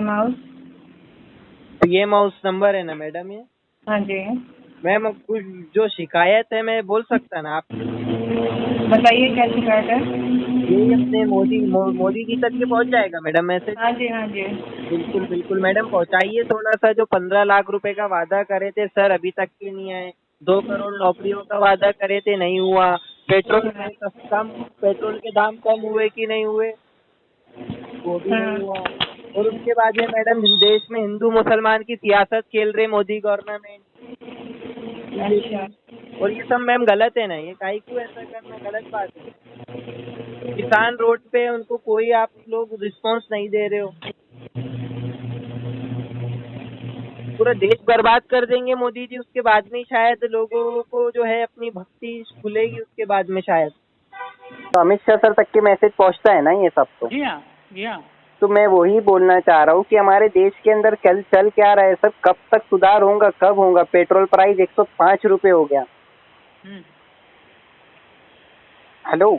PM house. PM house number है ना madam ये? हाँ जी, मैम कुछ जो शिकायत है मैं बोल सकता ना आप? बताइए क्या शिकायत है। यही अपने मोदी जी तक ये पहुंच जाएगा मैडम मैसेज? हाँ जी, हाँ जी। बिल्कुल बिल्कुल मैडम पहुंचाइए थोड़ा सा। जो 15 लाख रुपए का वादा करे थे सर अभी तक के नहीं आए। 2 करोड़ नौकरियों का वादा करे थे नहीं हुआ। पेट्रोल पेट्रोल के दाम कम हुए कि नहीं हुए वो भी नहीं हुआ। और उसके बाद में मैडम देश में हिंदू मुसलमान की सियासत खेल रहे मोदी गवर्नमेंट बीजेपी। अच्छा। और ये सब मैम गलत है ना, ये काहे को ऐसा करना गलत बात है। किसान रोड पे है, उनको कोई आप लोग रिस्पांस नहीं दे रहे हो। पूरा देश बर्बाद कर देंगे मोदी जी, उसके बाद में शायद लोगों को जो है अपनी भक्ति खुलेगी उसके बाद में शायद। तो अमित शाह सर तक के मैसेज पहुंचता है ना ये सब तो? जी हाँ, जी हाँ। तो मैं वही बोलना चाह रहा हूँ कि हमारे देश के अंदर चल क्या रहा है सर, कब तक सुधार होगा, कब होगा? पेट्रोल प्राइस 105 रुपए हो गया। हेलो,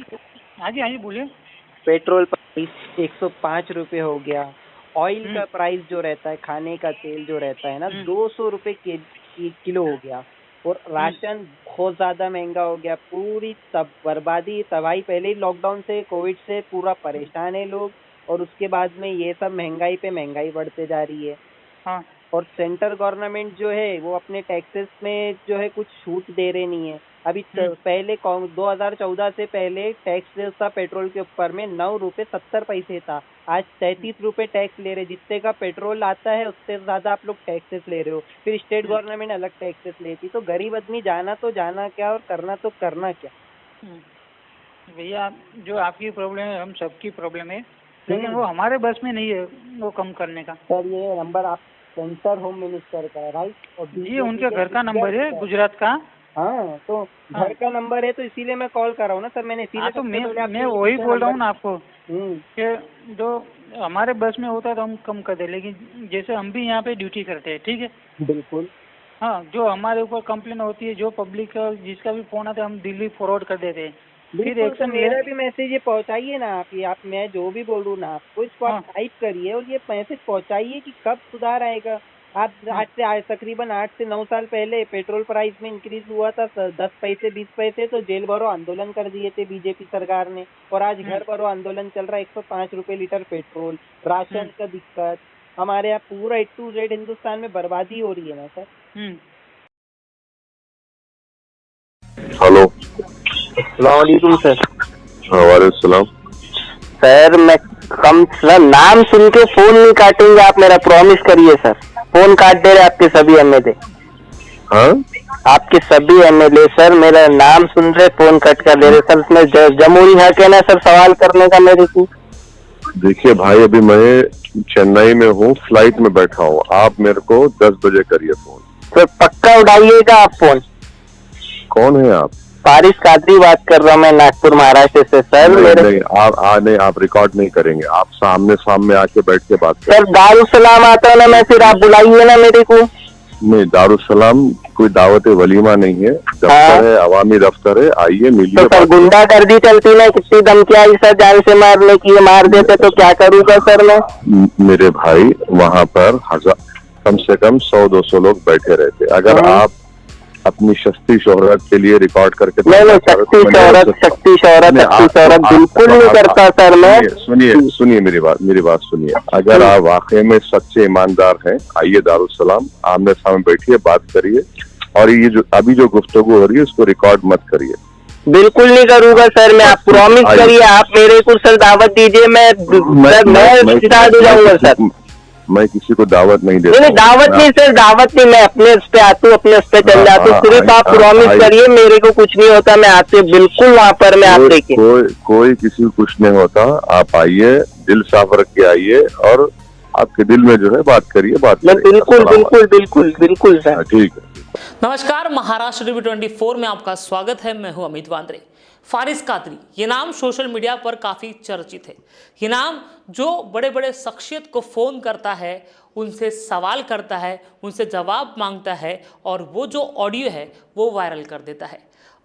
हाँ जी, हाँ जी, बोलिए। पेट्रोल प्राइस 105 रुपए हो गया। ऑयल का प्राइस जो रहता है, खाने का तेल जो रहता है ना, 200 रुपए किलो हो गया। और राशन बहुत ज्यादा महंगा हो गया। पूरी बर्बादी तबाही। पहले ही लॉकडाउन से, कोविड से पूरा परेशान है लोग, और उसके बाद में ये सब महंगाई पे महंगाई बढ़ते जा रही है। हाँ। और सेंट्रल गवर्नमेंट जो है वो अपने टैक्सेस में जो है कुछ छूट दे रहे नहीं है। अभी पहले 2014 से पहले टैक्स था पेट्रोल के ऊपर में 9 रुपए 70 पैसे था। आज 33 रुपए टैक्स ले रहे। जितने का पेट्रोल आता है उससे ज्यादा आप लोग टैक्सेस ले रहे हो। फिर स्टेट गवर्नमेंट अलग टैक्सेस लेती। तो गरीब आदमी जाना तो जाना क्या और करना तो करना क्या? भैया, जो आपकी प्रॉब्लम है हम सबकी प्रॉब्लम है, लेकिन वो हमारे बस में नहीं है वो कम करने का। सर ये नंबर आप सेंटर होम मिनिस्टर का है राइट? और जी, उनके घर का नंबर है, गुजरात का। हाँ, तो घर का नंबर है तो इसीलिए मैं कॉल कर रहा हूँ ना सर। मैंने इसीलिए तो सबसे पहले मैं वही बोल रहा हूँ ना आपको हम्म। कि जो हमारे बस में होता है तो हम कम कर दे, लेकिन जैसे हम भी यहाँ पे ड्यूटी करते हैं, ठीक है? बिल्कुल। हाँ, जो हमारे ऊपर कंप्लेन होती है, जो पब्लिक का जिसका भी फोन आता है हम दिल्ली फॉरवर्ड कर देते हैं। फिर बिल्कुल, तो एक्शन मेरा भी मैसेज ये पहुंचाइए ना आप। ये आप मैं जो भी बोल रहा हूँ ना आपको, इसको आप टाइप करिए और ये मैसेज पहुंचाइए कि कब सुधार आएगा। आप आज तकरीबन 8 से 9 साल पहले पेट्रोल प्राइस में इंक्रीज हुआ था 10 पैसे 20 पैसे, तो जेल भरो आंदोलन कर दिए थे बीजेपी सरकार ने। और आज घर भरो आंदोलन चल रहा है। 105 रुपए लीटर पेट्रोल, राशन का दिक्कत। हमारे यहाँ पूरा A to Z हिंदुस्तान में बर्बादी हो रही है ना सर। हेलो, अस्सलामुअलैकुम सर। वालेकुम। सर मैं सर नाम सुन के फोन नहीं काटेंगे आप, मेरा प्रॉमिस करिए सर। फोन काट दे रहे आपके सभी एमएलए। हाँ, आपके सभी एमएलए सर मेरा नाम सुन रहे, फोन कट कर दे रहे सर। इसमें जमहूरी हक है ना सर सवाल करने का मेरे को? देखिए भाई, अभी मैं चेन्नई में हूँ, फ्लाइट में बैठा हूँ। आप मेरे को 10 बजे करिए फोन। सर पक्का उठाइएगा आप फोन। कौन है आप? फारिस कादरी बात कर रहा हूँ मैं, नागपुर महाराष्ट्र से सर। नहीं, आप रिकॉर्ड नहीं करेंगे। आप सामने सामने आके बैठ के बात करें। सर दारुसलाम आता है ना मैं, फिर आप बुलाइए ना मेरे को। नहीं, दारुसलाम कोई दावत वलीमा नहीं है, दफ्तर है, अवामी दफ्तर है। आइए मिलिए। तो सर गुंडागर्दी चलती ना, कितनी धमकी आई सर जान से मारने की, मार देते तो क्या करूँगा सर मैं? मेरे भाई वहाँ पर कम से कम 100-200 लोग बैठे रहते। अगर आप अपनी शक्ति शोहरत के लिए रिकॉर्ड करके नहीं, शक्ति शोहरत बिल्कुल नहीं करता सर मैं। सुनिए मेरी बात सुनिए। अगर आप वाकई में सच्चे ईमानदार हैं, आइए दारुसलाम, आमने सामने बैठिए, बात करिए। और ये जो अभी जो गुफ्तगू हो रही है उसको रिकॉर्ड मत करिए। बिल्कुल नहीं करूँगा सर मैं। आप प्रॉमिस करिए, आप मेरे को सर दावत दीजिए। मैं स्टार्ट हो जाऊंगा सर। मैं किसी को दावत नहीं देता। नहीं दावत नहीं सर, दावत नहीं। मैं अपने उस पे आता हूँ, अपने उस पे चल जाता हूँ। सिर्फ आप प्रॉमिस करिए, मेरे को कुछ नहीं होता। मैं आपसे बिल्कुल वहाँ पर मैं आप देखिए। कोई किसी को कुछ नहीं होता। आप आइए, दिल साफ रख के आइए और आपके दिल में जो है बात करिए। बिल्कुल सर। ठीक है। नमस्कार, महाराष्ट्र टीवी 24 में आपका स्वागत है। मैं हूं अमित वांद्रे। फारिस कादरी, ये नाम सोशल मीडिया पर काफ़ी चर्चित है। ये नाम जो बड़े बड़े शख्सियत को फ़ोन करता है, उनसे सवाल करता है, उनसे जवाब मांगता है और वो जो ऑडियो है वो वायरल कर देता है।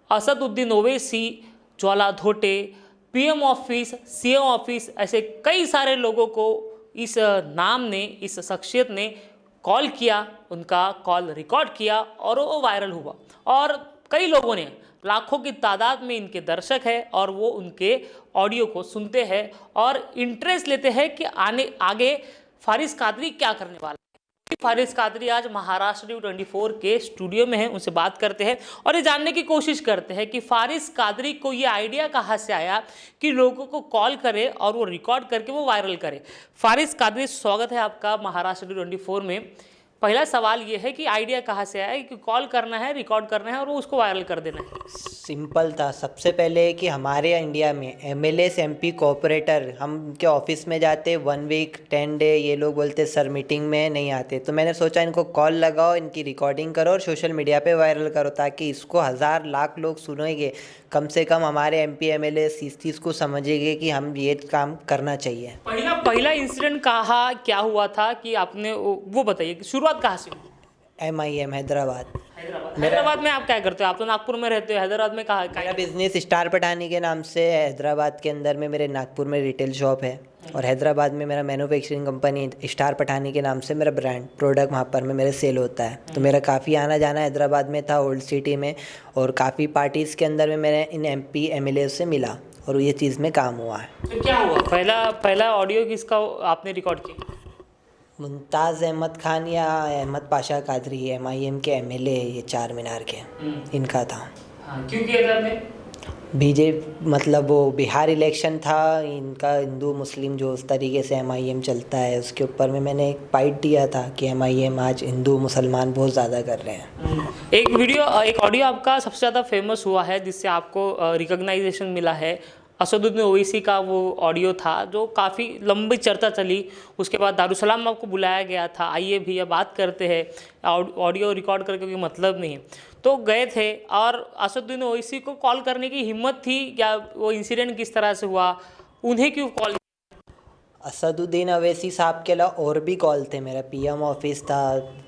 Asaduddin Owaisi, Jwala Dhote, PM office, CM office, ऐसे कई सारे लोगों को इस नाम ने, इस शख्सियत ने कॉल किया, उनका कॉल रिकॉर्ड किया और वो वायरल हुआ और कई लोगों ने, लाखों की तादाद में इनके दर्शक है और वो उनके ऑडियो को सुनते हैं और इंटरेस्ट लेते हैं कि आगे फारिस कादरी क्या करने वाला है। फारिस कादरी आज महाराष्ट्र T24 के स्टूडियो में हैं, उनसे बात करते हैं और ये जानने की कोशिश करते हैं कि फारिस कादरी को ये आइडिया कहाँ से आया कि लोगों को कॉल करे और वो रिकॉर्ड करके वो वायरल करे। फारिस कादरी, स्वागत है आपका महाराष्ट्र T24 में। पहला सवाल ये है कि आइडिया कहाँ से आया कि कॉल करना है, रिकॉर्ड करना है और वो उसको वायरल कर देना है। सिंपल था। सबसे पहले कि हमारे इंडिया में MLAs MP कॉर्पोरेटर हम के ऑफिस में जाते 1 वीक 10 डे, ये लोग बोलते सर मीटिंग में नहीं आते, तो मैंने सोचा इनको कॉल लगाओ, इनकी रिकॉर्डिंग करो और सोशल मीडिया पे वायरल करो ताकि इसको 1000 लाख लोग सुनेंगे। कम से कम हमारे MP MLAs इस चीज़ को समझेंगे कि हम ये काम करना चाहिए। पहला इंसिडेंट कहाँ क्या हुआ था कि आपने वो बताइए कि शुरुआत कहाँ से हुई? MIM हैदराबाद। हैदराबाद में आप क्या करते हो? आप तो नागपुर में रहते हो, हैदराबाद में कहाँ? मेरा बिजनेस स्टार पठानी के नाम से हैदराबाद के अंदर में, मेरे नागपुर में रिटेल शॉप है और हैदराबाद में मेरा मैन्युफैक्चरिंग कंपनी स्टार पठानी के नाम से मेरा ब्रांड प्रोडक्ट वहाँ पर में मेरे सेल होता है। तो मेरा काफ़ी आना जाना हैदराबाद में था, ओल्ड सिटी में, और काफ़ी पार्टीज़ के अंदर में मैंने इन MP MLA से मिला और ये चीज़ में काम हुआ है। तो क्या हुआ? पहला ऑडियो किसका आपने रिकॉर्ड किया? मुमताज़ अहमद खान या अहमद पाशा कादरी, MIM के MLA, ये चार मीनार के, इनका था। हाँ, क्यों किया था आपने? बीजेपी मतलब वो बिहार इलेक्शन था इनका, हिंदू मुस्लिम जो उस तरीके से MIM चलता है, उसके ऊपर में मैंने एक फाइट दिया था कि MIM आज हिंदू मुसलमान बहुत ज़्यादा कर रहे हैं। एक ऑडियो आपका सबसे ज़्यादा फेमस हुआ है जिससे आपको रिकॉग्नाइजेशन मिला है। असदुद्दीन ओवैसी का वो ऑडियो था जो काफ़ी लंबी चर्चा चली। उसके बाद दारुसलाम में आपको बुलाया गया था, आइए भैया बात करते हैं, ऑडियो रिकॉर्ड करके कोई मतलब नहीं है। तो गए थे और असदुद्दीन ओवैसी को कॉल करने की हिम्मत थी या वो इंसिडेंट किस तरह से हुआ, उन्हें क्यों कॉल? असदुद्दीन अवैसी साहब के अलावा और भी कॉल थे। मेरा PM ऑफिस था,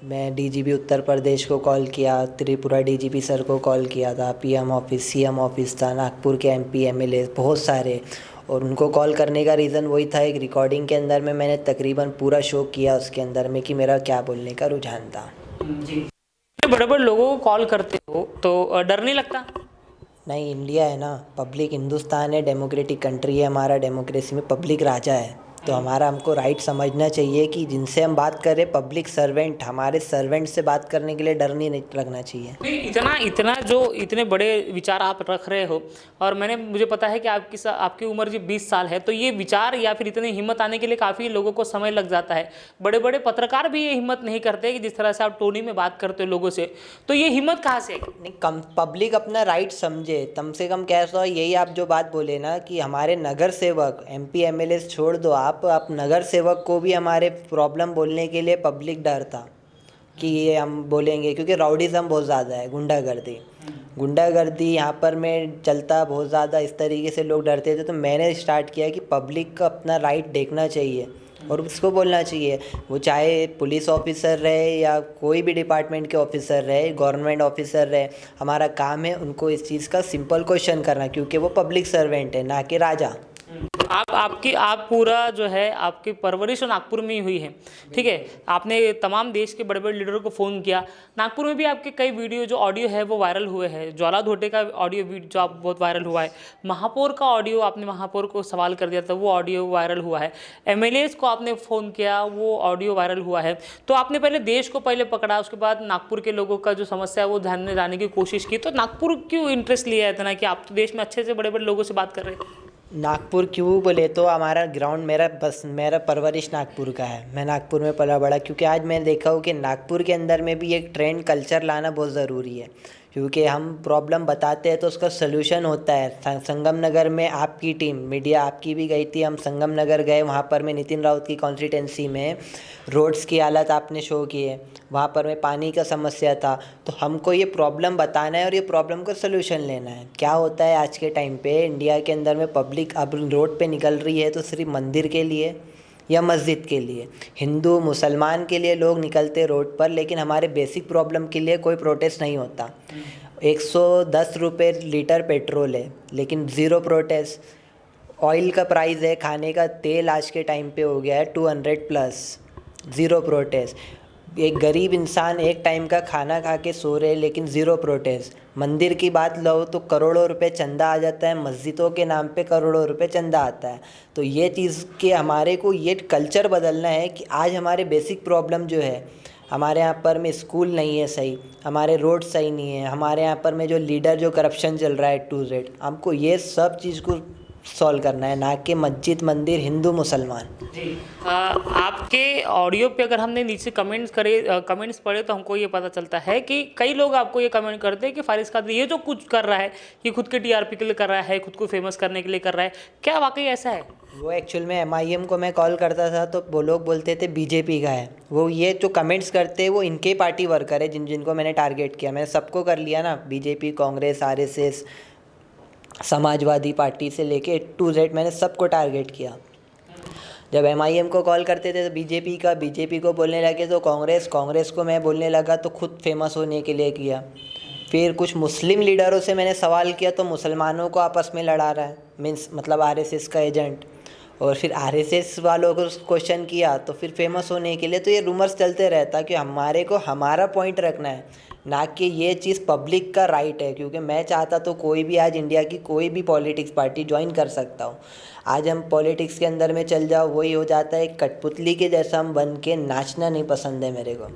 मैं DGP उत्तर प्रदेश को कॉल किया, त्रिपुरा DGP सर को कॉल किया था, PM ऑफिस, CM ऑफिस था, नागपुर के MP MLA बहुत सारे, और उनको कॉल करने का रीज़न वही था, एक रिकॉर्डिंग के अंदर में मैंने तकरीबन पूरा शो किया उसके अंदर में कि मेरा क्या बोलने का रुझान था। जी, बड़े बड़े लोगों को कॉल करते हो तो डर नहीं लगता? नहीं, इंडिया है ना, पब्लिक हिंदुस्तान है, डेमोक्रेटिक कंट्री है हमारा, डेमोक्रेसी में पब्लिक राजा है, तो हमारा हमको राइट समझना चाहिए कि जिनसे हम बात करें पब्लिक सर्वेंट, हमारे सर्वेंट से बात करने के लिए डर नहीं लगना चाहिए। इतने बड़े विचार आप रख रहे हो और मुझे पता है कि आपकी उम्र जी 20 साल है, तो ये विचार या फिर इतनी हिम्मत आने के लिए काफ़ी लोगों को समय लग जाता है। बड़े बड़े पत्रकार भी ये हिम्मत नहीं करते कि जिस तरह से आप टोनी में बात करते हो लोगों से, तो ये हिम्मत कहाँ से? नहीं, कम पब्लिक अपना राइट समझे, कम से कम कैसा यही आप जो बात बोले ना कि हमारे नगर सेवक MP MLA छोड़ दो, आप नगर सेवक को भी हमारे प्रॉब्लम बोलने के लिए पब्लिक डरता कि ये हम बोलेंगे, क्योंकि राउडीज़म बहुत ज़्यादा है, गुंडागर्दी यहाँ पर में चलता बहुत ज़्यादा, इस तरीके से लोग डरते थे। तो मैंने स्टार्ट किया कि पब्लिक का अपना राइट देखना चाहिए और उसको बोलना चाहिए, वो चाहे पुलिस ऑफिसर रहे या कोई भी डिपार्टमेंट के ऑफिसर रहे, गवर्नमेंट ऑफिसर रहे, हमारा काम है उनको इस चीज़ का सिंपल क्वेश्चन करना, क्योंकि वो पब्लिक सर्वेंट है, ना कि राजा। आप पूरा जो है आपकी परवरिश नागपुर में ही हुई है, ठीक है। आपने तमाम देश के बड़े बड़े लीडरों को फ़ोन किया। नागपुर में भी आपके कई वीडियो जो ऑडियो है वो वायरल हुए हैं। ज्वाला धोटे का ऑडियो जो आप बहुत वायरल हुआ है। महापौर का ऑडियो, आपने महापौर को सवाल कर दिया था, वो ऑडियो वायरल हुआ है। MLAs को आपने फ़ोन किया, वो ऑडियो वायरल हुआ है। तो आपने पहले देश को पहले पकड़ा, उसके बाद नागपुर के लोगों का जो समस्या है वो ध्यान में लाने की कोशिश की। तो नागपुर क्यों इंटरेस्ट लिया है इतना कि आप तो देश में अच्छे से बड़े बड़े लोगों से बात कर रहे हैं? नागपुर क्यों बोले तो हमारा ग्राउंड, मेरा परवरिश नागपुर का है, मैं नागपुर में पला बड़ा, क्योंकि आज मैंने देखा हूँ कि नागपुर के अंदर में भी एक ट्रेंड कल्चर लाना बहुत ज़रूरी है, क्योंकि हम प्रॉब्लम बताते हैं तो उसका सलूशन होता है। संगम नगर में आपकी टीम, मीडिया आपकी भी गई थी, हम संगम नगर गए, वहाँ पर में नितिन राउत की कॉन्स्टिट्यूंसी में रोड्स की हालत आपने शो किए, वहाँ पर में पानी का समस्या था। तो हमको ये प्रॉब्लम बताना है और ये प्रॉब्लम का सलूशन लेना है। क्या होता है आज के टाइम पे इंडिया के अंदर में पब्लिक अब रोड पे निकल रही है तो सिर्फ मंदिर के लिए या मस्जिद के लिए, हिंदू मुसलमान के लिए लोग निकलते रोड पर, लेकिन हमारे बेसिक प्रॉब्लम के लिए कोई प्रोटेस्ट नहीं होता। 110 रुपये लीटर पेट्रोल है लेकिन ज़ीरो प्रोटेस्ट, ऑयल का प्राइस है, खाने का तेल आज के टाइम पे हो गया है 200+, ज़ीरो प्रोटेस्ट। एक गरीब इंसान एक टाइम का खाना खा के सो रहे, लेकिन ज़ीरो प्रोटेस्ट। मंदिर की बात लो तो करोड़ों रुपए चंदा आ जाता है, मस्जिदों के नाम पे करोड़ों रुपए चंदा आता है। तो ये चीज़ के हमारे को ये कल्चर बदलना है कि आज हमारे बेसिक प्रॉब्लम जो है, हमारे यहाँ पर में स्कूल नहीं है सही, हमारे रोड सही नहीं है, हमारे यहाँ पर में जो लीडर जो करप्शन चल रहा है टू जेड, हमको ये सब चीज़ को सॉल्व करना है, ना कि मस्जिद मंदिर हिंदू मुसलमान। जी आपके ऑडियो पे अगर हमने नीचे कमेंट्स पढ़े तो हमको ये पता चलता है कि कई लोग आपको ये कमेंट करते हैं कि फारिस कादरी ये जो कुछ कर रहा है ये खुद के टीआरपी के लिए कर रहा है, खुद को फेमस करने के लिए कर रहा है, क्या वाकई ऐसा है? वो एक्चुअल में MIM को मैं कॉल करता था तो वो लोग बोलते थे बीजेपी का है। वो ये जो कमेंट्स करते हैं वो इनके पार्टी वर्कर है, जिनको मैंने टारगेट किया। मैंने सबको कर लिया ना, BJP, Congress, RSS, Samajwadi party से लेके टू जेड मैंने सबको टारगेट किया। जब MIM को कॉल करते थे तो बीजेपी को बोलने लगे तो कांग्रेस को मैं बोलने लगा तो खुद फेमस होने के लिए किया। फिर कुछ मुस्लिम लीडरों से मैंने सवाल किया तो मुसलमानों को आपस में लड़ा रहा है, मीन्स मतलब RSS का एजेंट। और फिर RSS वालों को क्वेश्चन किया तो फिर फेमस होने के लिए। तो ये रूमर्स चलते रहता कि हमारे को हमारा पॉइंट रखना है, ना कि ये चीज़ पब्लिक का राइट है। क्योंकि मैं चाहता तो कोई भी आज इंडिया की कोई भी पॉलिटिक्स पार्टी ज्वाइन कर सकता हूँ। आज हम पॉलिटिक्स के अंदर में चल जाओ वही हो जाता है, कठपुतली के जैसा हम बन के नाचना नहीं पसंद है मेरे को।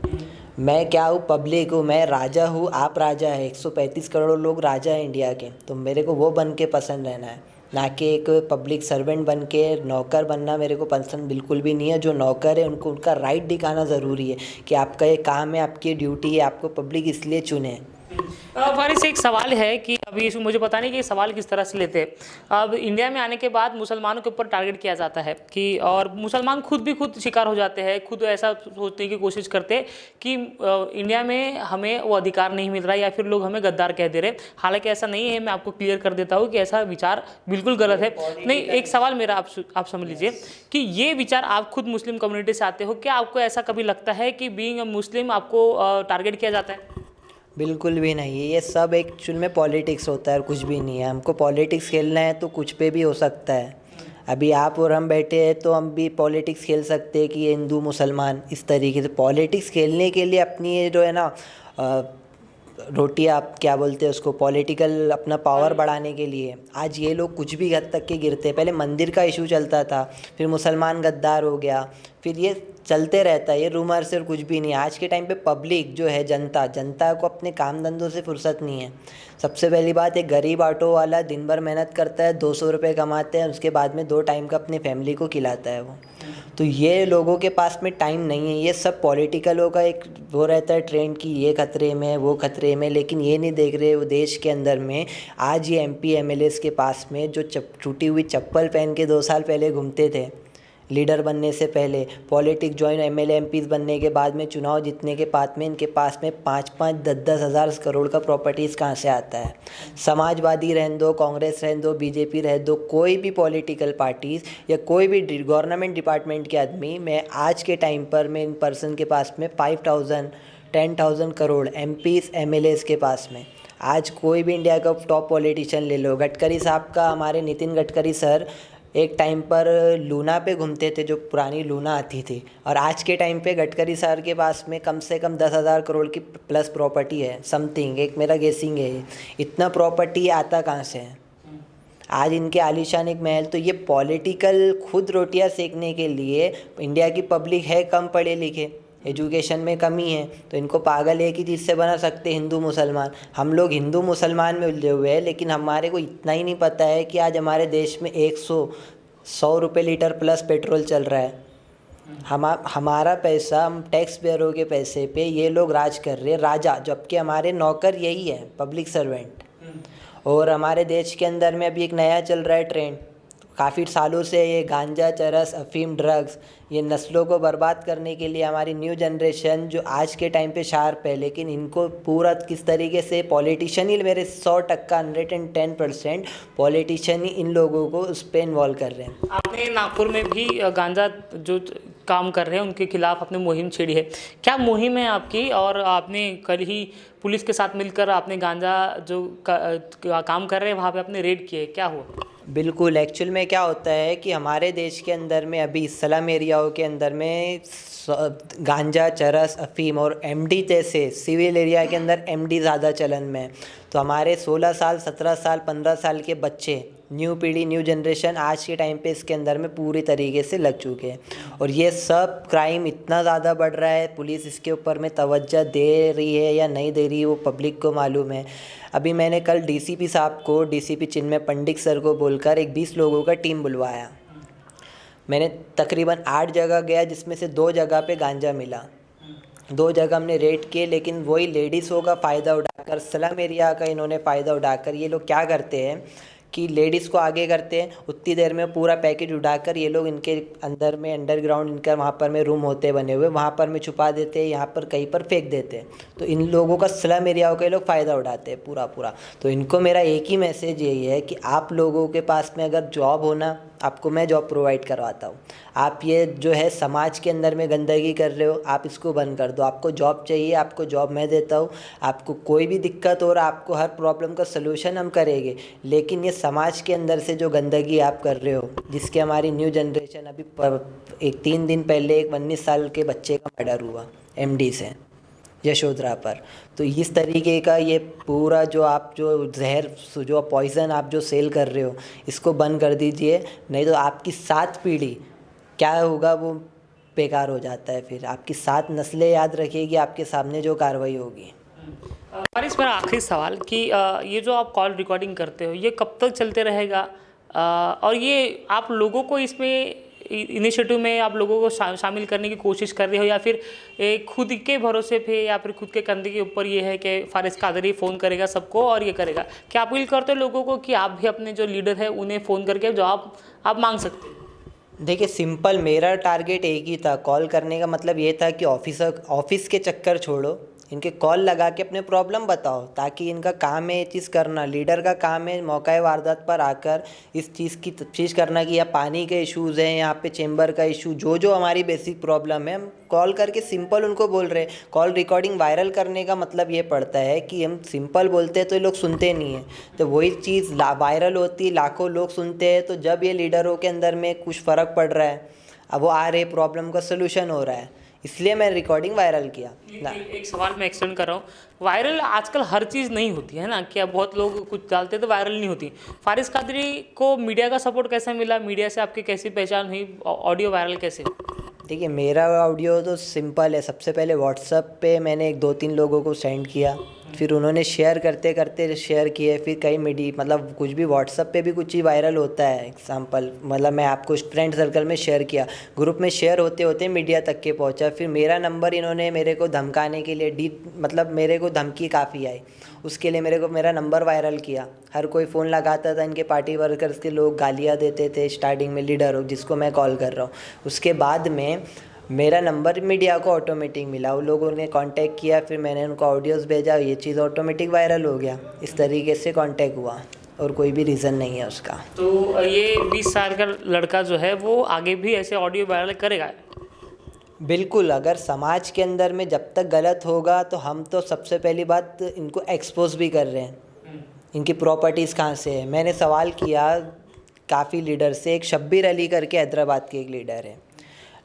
मैं क्या हूँ, पब्लिक हूँ, मैं राजा हूँ, आप राजा है, 135 करोड़ लोग राजा है इंडिया के। तो मेरे को वो बन के पसंद रहना है, ना कि एक पब्लिक सर्वेंट बन के नौकर बनना मेरे को पसंद बिल्कुल भी नहीं है। जो नौकर है उनको उनका राइट दिखाना ज़रूरी है कि आपका ये काम है, आपकी ड्यूटी है, आपको पब्लिक इसलिए चुने। फारिस एक सवाल है कि अभी मुझे पता नहीं कि ये सवाल किस तरह से लेते हैं। अब इंडिया में आने के बाद मुसलमानों के ऊपर टारगेट किया जाता है कि, और मुसलमान खुद शिकार हो जाते हैं, खुद ऐसा सोचने की कोशिश करते हैं कि इंडिया में हमें वो अधिकार नहीं मिल रहा है या फिर लोग हमें गद्दार कह दे रहे हैं। हालांकि ऐसा नहीं है, मैं आपको क्लियर कर देता हूँ कि ऐसा विचार बिल्कुल गलत है। नहीं, एक सवाल मेरा आप समझ लीजिए कि ये विचार, आप खुद मुस्लिम कम्युनिटी से आते हो, क्या आपको ऐसा कभी लगता है कि बीइंग अ मुस्लिम आपको टारगेट किया जाता है? बिल्कुल भी नहीं है, ये सब एक्चुअल में पॉलिटिक्स होता है और कुछ भी नहीं है। हमको पॉलिटिक्स खेलना है तो कुछ पे भी हो सकता है। अभी आप और हम बैठे हैं तो हम भी पॉलिटिक्स खेल सकते हैं कि ये हिंदू मुसलमान इस तरीके से। पॉलिटिक्स खेलने के लिए अपनी ये जो है ना रोटी, आप क्या बोलते हैं उसको, पॉलिटिकल अपना पावर बढ़ाने के लिए आज ये लोग कुछ भी हद तक के गिरते हैं। पहले मंदिर का इशू चलता था, फिर मुसलमान गद्दार हो गया, फिर ये चलते रहता है, ये रूमर से और कुछ भी नहीं। आज के टाइम पे पब्लिक जो है, जनता को अपने काम धंधों से फुर्सत नहीं है। सबसे पहली बात, एक गरीब ऑटो वाला दिन भर मेहनत करता है, 200 रुपये कमाते हैं, उसके बाद में 2 टाइम का अपनी फैमिली को खिलाता है वो। तो ये लोगों के पास में टाइम नहीं है। ये सब पॉलिटिकलों का एक वो रहता है ट्रेंड कि ये खतरे में, वो खतरे में, लेकिन ये नहीं देख रहे वो देश के अंदर में आज ये MP MLAs के पास में जो टूटी हुई चप्पल पहन के 2 साल पहले घूमते थे लीडर बनने से पहले, पॉलिटिक्स ज्वाइन MLA MPs बनने के बाद में, चुनाव जीतने के बाद में इनके पास में 5-5, 10-10 हज़ार करोड़ का प्रॉपर्टीज़ कहाँ से आता है। समाजवादी रहने दो, कांग्रेस रहने दो, BJP रहने दो, कोई भी पॉलिटिकल पार्टीज़ या कोई भी गवर्नमेंट डिपार्टमेंट के आदमी, मैं आज के टाइम पर मैं इन पर्सन के पास में 5,000, 10,000 करोड़ MPs MLAs के पास में। आज कोई भी इंडिया का टॉप पॉलिटिशियन ले लो, गडकरी साहब का, हमारे नितिन गडकरी सर एक टाइम पर लूना पे घूमते थे, जो पुरानी लूना आती थी, और आज के टाइम पे गडकरी सर के पास में कम से कम 10,000 करोड़ की प्लस प्रॉपर्टी है, समथिंग, एक मेरा गेसिंग है। इतना प्रॉपर्टी आता कहाँ से है? आज इनके आलीशान एक महल। तो ये पॉलिटिकल खुद रोटियां सेकने के लिए, इंडिया की पब्लिक है कम पढ़े लिखे, एजुकेशन में कमी है, तो इनको पागल एक ही चीज़ से बना सकते, हिंदू मुसलमान। हम लोग हिंदू मुसलमान में उलझे हुए हैं, लेकिन हमारे को इतना ही नहीं पता है कि आज हमारे देश में 100 रुपये लीटर प्लस पेट्रोल चल रहा है। हमारा पैसा, हम टैक्स पेयरों के पैसे पे ये लोग राज कर रहे हैं, राजा, जबकि हमारे नौकर यही है, पब्लिक सर्वेंट। और हमारे देश के अंदर में अभी एक नया चल रहा है ट्रेंड, काफ़ी सालों से, ये गांजा, चरस, अफीम, ड्रग्स, ये नस्लों को बर्बाद करने के लिए हमारी न्यू जनरेशन जो आज के टाइम पे शार्प है, लेकिन इनको पूरा किस तरीके से पॉलिटिशियन ही, मेरे 100% 110% पॉलिटिशियन ही इन लोगों को उस पर इन्वॉल्व कर रहे हैं। आपने नागपुर में भी गांजा जो काम कर रहे हैं उनके खिलाफ अपनी मुहिम छेड़ी है, क्या मुहिम है आपकी? और आपने कल ही पुलिस के साथ मिलकर आपने गांजा जो काम कर रहे हैं वहाँ पे आपने रेड किए, क्या हुआ? बिल्कुल, एक्चुअल में क्या होता है कि हमारे देश के अंदर में अभी स्लम एरियाओं के अंदर में गांजा, चरस, अफ़ीम और एमडी जैसे सिविल एरिया के अंदर एमडी ज़्यादा चलन में है। तो हमारे 16 साल, 17 साल, 15 साल के बच्चे, न्यू पीढ़ी, न्यू जनरेशन आज के टाइम पे इसके अंदर में पूरी तरीके से लग चुके हैं। और ये सब क्राइम इतना ज़्यादा बढ़ रहा है, पुलिस इसके ऊपर में तवज्जो दे रही है या नहीं दे रही है वो पब्लिक को मालूम है। अभी मैंने कल डीसीपी साहब को, डीसीपी चिन्मय पंडित सर को बोलकर एक 20 लोगों का टीम बुलवाया। मैंने तकरीबन 8 जगह गया जिसमें से 2 जगह पे गांजा मिला। 2 जगह हमने रेड किए, लेकिन वही लेडीज़ों का फ़ायदा उठाकर, स्लम एरिया का इन्होंने फ़ायदा उठाकर ये लोग क्या करते हैं कि लेडीज़ को आगे करते हैं, उतनी देर में पूरा पैकेज उठाकर ये लोग इनके अंदर में अंडरग्राउंड इनका वहाँ पर में रूम होते बने हुए, वहाँ पर में छुपा देते हैं, यहाँ पर कहीं पर फेंक देते हैं। तो इन लोगों का स्लम एरियाओं के लोग फ़ायदा उठाते हैं पूरा। तो इनको मेरा एक ही मैसेज यही है कि आप लोगों के पास में अगर जॉब होना, आपको मैं जॉब प्रोवाइड करवाता हूँ। आप ये जो है समाज के अंदर में गंदगी कर रहे हो, आप इसको बंद कर दो। आपको जॉब चाहिए, आपको जॉब मैं देता हूँ। आपको कोई भी दिक्कत हो रहा, आपको हर प्रॉब्लम का सलूशन हम करेंगे। लेकिन ये समाज के अंदर से जो गंदगी आप कर रहे हो, जिसके हमारी न्यू जनरेशन, अभी 3 दिन पहले एक 19 साल के बच्चे का मर्डर हुआ एमडी से यशोधरा पर। तो इस तरीके का ये पूरा जो आप जो जहर, जो पॉइज़न आप जो सेल कर रहे हो, इसको बंद कर दीजिए, नहीं तो आपकी 7 पीढ़ी क्या होगा वो बेकार हो जाता है। फिर आपकी 7 नस्लें याद रखेगी आपके सामने जो कार्रवाई होगी। फारिस, मेरा आखिरी सवाल कि ये जो आप कॉल रिकॉर्डिंग करते हो ये कब तक चलते रहेगा, और ये आप लोगों को इसमें इनिशिएटिव में आप लोगों को शामिल करने की कोशिश कर रहे हो, या फिर खुद के भरोसे पे या फिर खुद के कंधे के ऊपर ये है कि फारिस कादरी फ़ोन करेगा सबको और ये करेगा? क्या अपील करते हो लोगों को कि आप भी अपने जो लीडर है उन्हें फ़ोन करके जवाब आप मांग सकते हो? देखिए, सिंपल मेरा टारगेट एक ही था। कॉल करने का मतलब ये था कि ऑफिस के चक्कर छोड़ो, इनके कॉल लगा के अपने प्रॉब्लम बताओ, ताकि इनका काम है ये चीज़ करना। लीडर का काम है मौका वारदात पर आकर इस चीज़ करना कि यहाँ पानी के इश्यूज़ हैं, यहाँ पे चेंबर का इशू, जो हमारी बेसिक प्रॉब्लम है हम कॉल करके सिंपल उनको बोल रहे हैं। कॉल रिकॉर्डिंग वायरल करने का मतलब ये पड़ता है कि हम सिंपल बोलते हैं तो ये लोग सुनते नहीं हैं, तो वही चीज़ वायरल होती, लाखों लोग सुनते हैं। तो जब ये लीडरों के अंदर में कुछ फ़र्क पड़ रहा है, अब वो आ रहे, प्रॉब्लम का सोल्यूशन हो रहा है, इसलिए मैं रिकॉर्डिंग वायरल किया। एक सवाल मैं एक्सटेंड कर रहा हूँ, वायरल आजकल हर चीज़ नहीं होती है ना, क्या बहुत लोग कुछ डालते तो वायरल नहीं होती। फारिस कादरी को मीडिया का सपोर्ट कैसे मिला, मीडिया से आपकी कैसी पहचान हुई, ऑडियो वायरल कैसे हुई? देखिए, मेरा ऑडियो तो सिंपल है। सबसे पहले व्हाट्सएप पे मैंने 2-3 लोगों को सेंड किया, फिर उन्होंने शेयर करते करते शेयर किए, फिर कई मतलब कुछ भी व्हाट्सएप पे भी कुछ ही वायरल होता है। एग्जांपल मतलब मैं आपको फ्रेंड सर्कल में शेयर किया, ग्रुप में शेयर होते होते मीडिया तक के पहुंचा। फिर मेरा नंबर इन्होंने मेरे को धमकाने के लिए मतलब मेरे को धमकी काफ़ी आई, उसके लिए मेरा नंबर वायरल किया। हर कोई फ़ोन लगाता था, इनके पार्टी वर्कर्स के लोग गालियाँ देते थे स्टार्टिंग में, लीडर हो जिसको मैं कॉल कर रहा हूँ। उसके बाद में मेरा नंबर मीडिया को ऑटोमेटिक मिला, उन लोगों ने कांटेक्ट किया, फिर मैंने उनको ऑडियोज़ भेजा, ये चीज़ ऑटोमेटिक वायरल हो गया। इस तरीके से कांटेक्ट हुआ और कोई भी रीज़न नहीं है उसका। तो ये 20 साल का लड़का जो है वो आगे भी ऐसे ऑडियो वायरल करेगा? बिल्कुल, अगर समाज के अंदर में जब तक गलत होगा तो हम तो सबसे पहली बात इनको एक्सपोज भी कर रहे हैं। इनकी प्रॉपर्टीज़ कहाँ से है, मैंने सवाल किया काफ़ी लीडर से। एक शब्बीर अली करके हैदराबाद के एक लीडर है,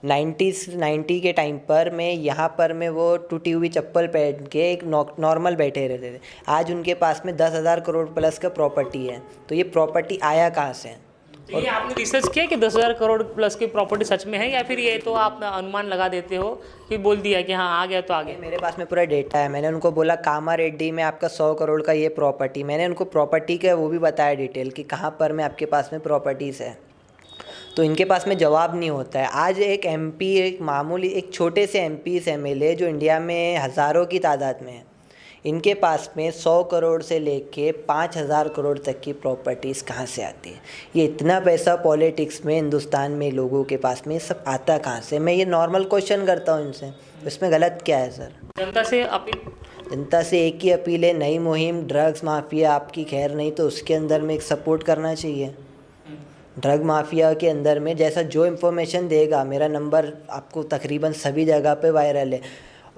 90 के टाइम पर मैं यहाँ पर मैं वो टूटी हुई चप्पल पहन के एक नॉर्मल बैठे रहते थे। आज उनके पास में 10,000 करोड़ प्लस का प्रॉपर्टी है। तो ये प्रॉपर्टी आया कहाँ से? तो ये आपने रिसर्च किया कि 10,000 करोड़ प्लस की प्रॉपर्टी सच में है, या फिर ये तो आप अनुमान लगा देते हो कि बोल दिया कि हाँ आ गया तो आ गया? मेरे पास में पूरा डेटा है। मैंने उनको बोला कामारेड्डी में आपका 100 करोड़ का ये प्रॉपर्टी, मैंने उनको प्रॉपर्टी का वो भी बताया डिटेल कि कहाँ पर में आपके पास में प्रॉपर्टीज़ है। तो इनके पास में जवाब नहीं होता है। आज एक एमपी, एक मामूली एक छोटे से एमपी एमएलए जो इंडिया में हज़ारों की तादाद में है, इनके पास में 100 करोड़ से लेके 5,000 करोड़ तक की प्रॉपर्टीज़ कहाँ से आती है? ये इतना पैसा पॉलिटिक्स में हिंदुस्तान में लोगों के पास में सब आता कहाँ से? मैं ये नॉर्मल क्वेश्चन करता हूँ इनसे, इसमें गलत क्या है सर? जनता से अपील, जनता से एक ही अपील है, नई मुहिम ड्रग्स माफिया आपकी खैर नहीं तो उसके अंदर में एक सपोर्ट करना चाहिए। ड्रग माफिया के अंदर में जैसा जो इन्फॉर्मेशन देगा, मेरा नंबर आपको तकरीबन सभी जगह पे वायरल है,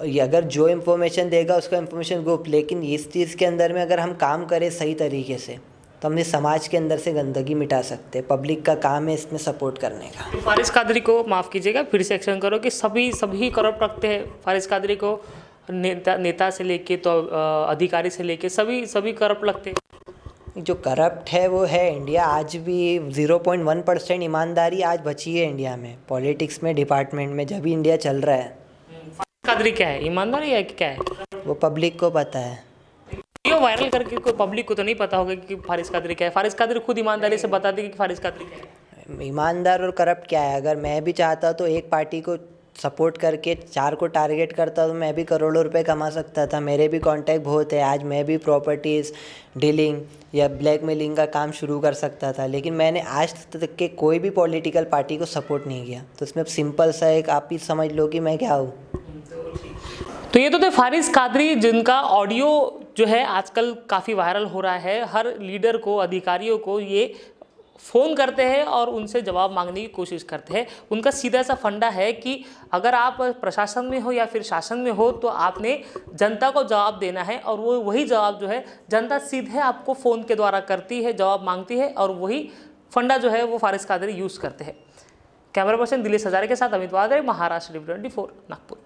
और अगर जो इन्फॉर्मेशन देगा उसका इन्फॉर्मेशन गुप्त, लेकिन इस चीज़ के अंदर में अगर हम काम करें सही तरीके से तो हम इस समाज के अंदर से गंदगी मिटा सकते हैं। पब्लिक का काम है इसमें सपोर्ट करने का। फारिस कादरी को माफ़ कीजिएगा, फिर से एक्शन करो कि सभी करप्ट रखते हैं फारिस कादरी को, नेता से लेके तो अधिकारी से लेके सभी करप्ट लगते हैं। जो करप्ट है वो है इंडिया। आज भी 0.1% ईमानदारी आज बची है इंडिया में, पॉलिटिक्स में, डिपार्टमेंट में, जब भी इंडिया चल रहा है। फारिस कादरी क्या है, ईमानदारी है कि क्या है? वो पब्लिक को पता है। वीडियो वायरल करके कोई पब्लिक को तो नहीं पता होगा कि फारिस कादरी क्या है। फारिस कादरी खुद ईमानदारी से बता देगी कि फारिस कादरी क्या है। ईमानदार और करप्ट क्या है? अगर मैं भी चाहता तो एक पार्टी को सपोर्ट करके 4 को टारगेट करता तो मैं भी करोड़ों रुपए कमा सकता था। मेरे भी कांटेक्ट बहुत है, आज मैं भी प्रॉपर्टीज़ डीलिंग या ब्लैकमेलिंग का काम शुरू कर सकता था, लेकिन मैंने आज तक के कोई भी पॉलिटिकल पार्टी को सपोर्ट नहीं किया। तो इसमें सिंपल सा एक आप ही समझ लो कि मैं क्या हूँ। तो ये तो थे फारिस कादरी, जिनका ऑडियो जो है आजकल काफ़ी वायरल हो रहा है। हर लीडर को, अधिकारियों को ये फ़ोन करते हैं और उनसे जवाब मांगने की कोशिश करते हैं। उनका सीधा सा फंडा है कि अगर आप प्रशासन में हो या फिर शासन में हो तो आपने जनता को जवाब देना है, और वो वही जवाब जो है जनता सीधे आपको फ़ोन के द्वारा करती है, जवाब मांगती है, और वही फंडा जो है वो फारिस कादरी यूज़ करते हैं। कैमरा पर्सन दिलीप हजारे के साथ अमित वांद्रे, महाराष्ट्र टीवी 24 नागपुर।